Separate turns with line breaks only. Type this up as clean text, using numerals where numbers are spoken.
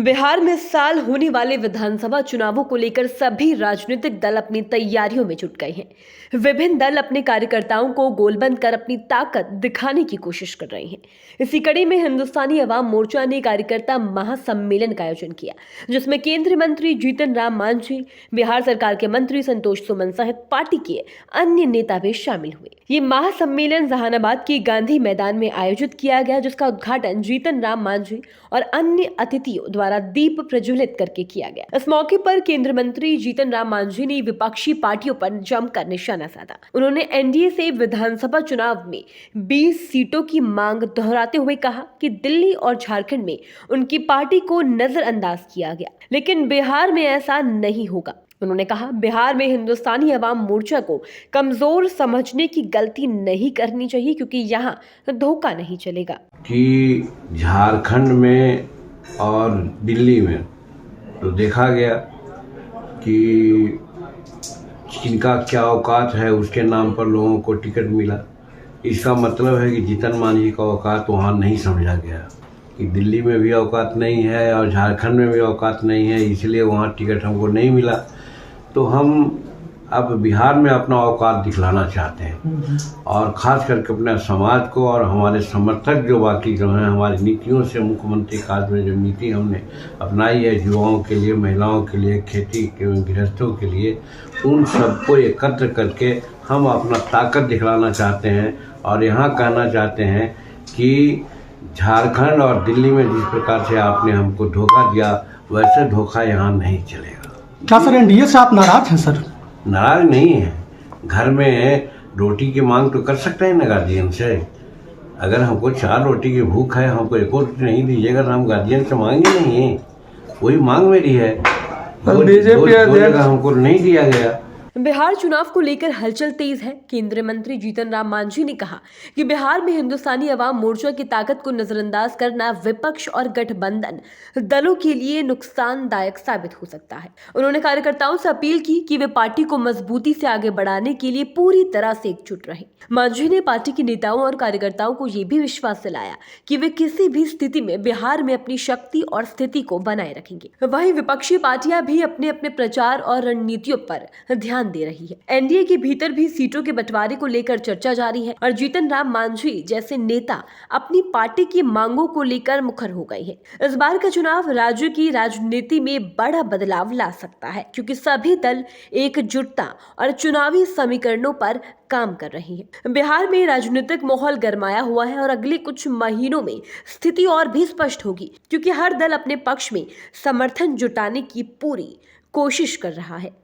बिहार में इस साल होने वाले विधानसभा चुनावों को लेकर सभी राजनीतिक दल अपनी तैयारियों में जुट गए हैं। विभिन्न दल अपने कार्यकर्ताओं को गोलबंद कर अपनी ताकत दिखाने की कोशिश कर रहे हैं। इसी कड़ी में हिंदुस्तानी अवाम मोर्चा ने कार्यकर्ता महासम्मेलन का आयोजन किया, जिसमें केंद्रीय मंत्री जीतन राम मांझी, बिहार सरकार के मंत्री संतोष सुमन सहित पार्टी के अन्य नेता भी शामिल हुए। ये महासम्मेलन जहानाबाद के गांधी मैदान में आयोजित किया गया, जिसका उद्घाटन जीतन राम मांझी और अन्य अतिथियों द्वारा दीप प्रज्वलित करके किया गया। इस मौके पर केंद्रीय मंत्री जीतन राम मांझी ने विपक्षी पार्टियों पर जमकर निशाना साधा। उन्होंने एनडीए से विधानसभा चुनाव में 20 सीटों की मांग दोहराते हुए कहा कि दिल्ली और झारखंड में उनकी पार्टी को नजरअंदाज किया गया, लेकिन बिहार में ऐसा नहीं होगा। उन्होंने कहा, बिहार में हिंदुस्तानी अवाम मोर्चा को कमजोर समझने की गलती नहीं करनी चाहिए, क्योंकि यहाँ धोखा नहीं चलेगा।
कि झारखंड में और दिल्ली में तो देखा गया कि जिनका क्या औकात है उसके नाम पर लोगों को टिकट मिला। इसका मतलब है कि जीतन मांझी का औकात वहाँ नहीं समझा गया कि दिल्ली में भी औकात नहीं है और झारखंड में भी औकात नहीं है, इसलिए वहाँ टिकट हमको नहीं मिला। तो हम अब बिहार में अपना औकात दिखलाना चाहते हैं और ख़ास करके अपने समाज को और हमारे समर्थक जो बाकी जो हैं, हमारी नीतियों से मुख्यमंत्री काल में जो नीति हमने अपनाई है युवाओं के लिए, महिलाओं के लिए, खेती के गृहस्थों के लिए, उन सबको एकत्र करके हम अपना ताकत दिखलाना चाहते हैं। और यहाँ कहना चाहते हैं कि झारखंड और दिल्ली में जिस प्रकार से आपने हमको धोखा दिया, वैसे धोखा यहाँ नहीं चलेगा।
क्या सर एनडीए से आप नाराज हैं? सर
नाराज नहीं है, घर में रोटी की मांग तो कर सकते हैं ना गार्जियन से। अगर हमको 4 रोटी की भूख है, हमको 1 और रोटी नहीं दीजिएगा तो हम गार्जियन से मांगे नहीं। वही मांग मेरी है, दो जगह हमको नहीं दिया गया।
बिहार चुनाव को लेकर हलचल तेज है। केंद्रीय मंत्री जीतन राम मांझी ने कहा कि बिहार में हिंदुस्तानी अवाम मोर्चा की ताकत को नजरअंदाज करना विपक्ष और गठबंधन दलों के लिए नुकसानदायक साबित हो सकता है। उन्होंने कार्यकर्ताओं से अपील की कि वे पार्टी को मजबूती से आगे बढ़ाने के लिए पूरी तरह से एकजुट रहें। मांझी ने पार्टी के नेताओं और कार्यकर्ताओं को यह भी विश्वास दिलाया कि वे किसी भी स्थिति में बिहार में अपनी शक्ति और स्थिति को बनाए रखेंगे। वहीं विपक्षी पार्टियां भी अपने अपने प्रचार और रणनीतियों पर ध्यान दे रही है। एनडीए के भीतर भी सीटों के बंटवारे को लेकर चर्चा जारी है और जीतन राम मांझी जैसे नेता अपनी पार्टी की मांगों को लेकर मुखर हो गए हैं। इस बार का चुनाव राज्य की राजनीति में बड़ा बदलाव ला सकता है, क्योंकि सभी दल एकजुटता और चुनावी समीकरणों पर काम कर रही है। बिहार में राजनीतिक माहौल गरमाया हुआ है और अगले कुछ महीनों में स्थिति और भी स्पष्ट होगी, क्योंकि हर दल अपने पक्ष में समर्थन जुटाने की पूरी कोशिश कर रहा है।